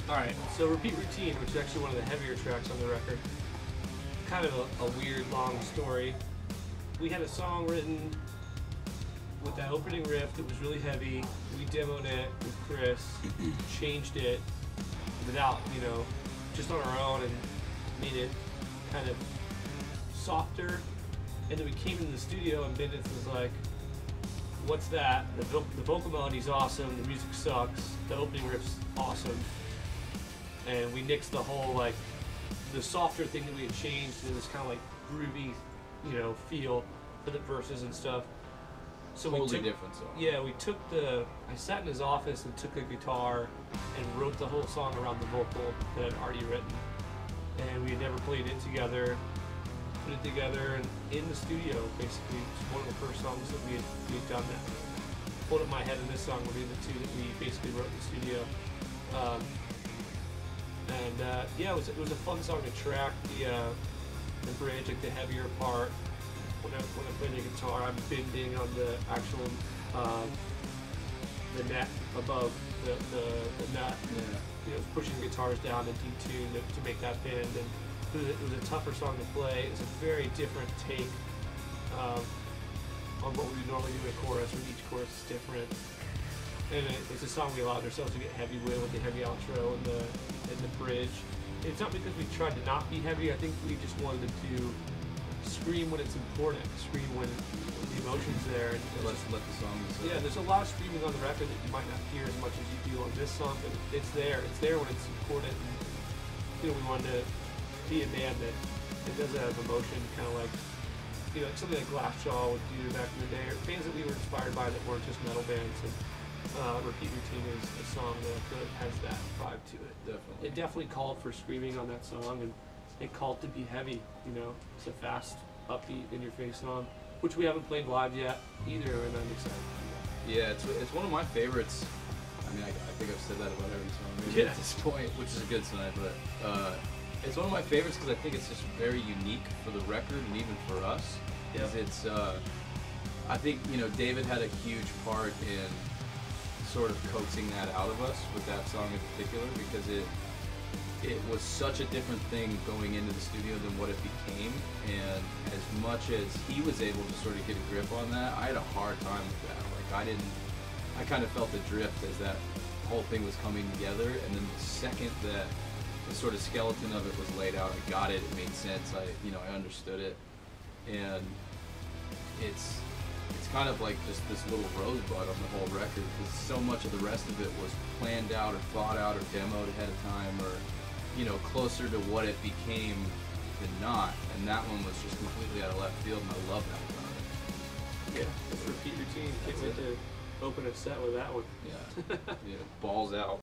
Alright, so Repeat Routine, which is actually one of the heavier tracks on the record. Kind of a weird, long story. We had a song written with that opening riff that was really heavy. We demoed it with Chris, changed it without, you know, just on our own, and made it kind of softer. And then we came into the studio and Bendis was like, what's that? The vocal melody's awesome, the music sucks, the opening riff's awesome. And we nixed the whole, like, the softer thing that we had changed to this kind of like groovy, you know, feel for the verses and stuff. So totally we took, different song. Yeah, I sat in his office and took a guitar and wrote the whole song around the vocal that I'd already written. And we had never played it together, put it together and in the studio, basically. It was one of the first songs that we had done that. Hold Up My Head and this song were the two that we basically wrote in the studio. Yeah, it was a fun song to track. The bridge, like the heavier part. When I play the guitar, I'm bending on the actual the net above the nut. Yeah. You know, pushing the guitars down and detune to make that bend. And it was a tougher song to play. It's a very different take on what we would normally do in a chorus, where each chorus is different. And it's a song we allowed ourselves to get heavy with the heavy outro and the bridge. It's not because we tried to not be heavy. I think we just wanted to scream when it's important, scream when the emotion's there. And let the song decide. Yeah, there's a lot of screaming on the record that you might not hear as much as you do on this song, but it's there. It's there when it's important. And, you know, we wanted to be a band that doesn't have emotion, kind of like, you know, something like Glassjaw would do back in the day, or bands that we were inspired by that weren't just metal bands. And Repeat Routine is a song that I feel like has that vibe to it. Definitely. It definitely called for screaming on that song, and it called to be heavy, you know. It's a fast, upbeat, in-your-face song, which we haven't played live yet either, and I'm excited to do that. Yeah, it's one of my favorites. I mean, I think I've said that about every song maybe at this point, which is a good sign, but it's one of my favorites because I think it's just very unique for the record and even for us. Yep. It's, I think, you know, David had a huge part in sort of coaxing that out of us with that song in particular, because it was such a different thing going into the studio than what it became, and as much as he was able to sort of get a grip on that, I had a hard time with that. Like, I kind of felt the drift as that whole thing was coming together, and then the second that the sort of skeleton of it was laid out, I got it, it made sense, I understood it, and it's kind of like just this little rosebud on the whole record, because so much of the rest of it was planned out or thought out or demoed ahead of time, or, you know, closer to what it became than not, and that one was just completely out of left field, and I love that about it. Yeah, it's Repeat Routine. Can't wait to open a set with that one. Yeah, yeah, balls out.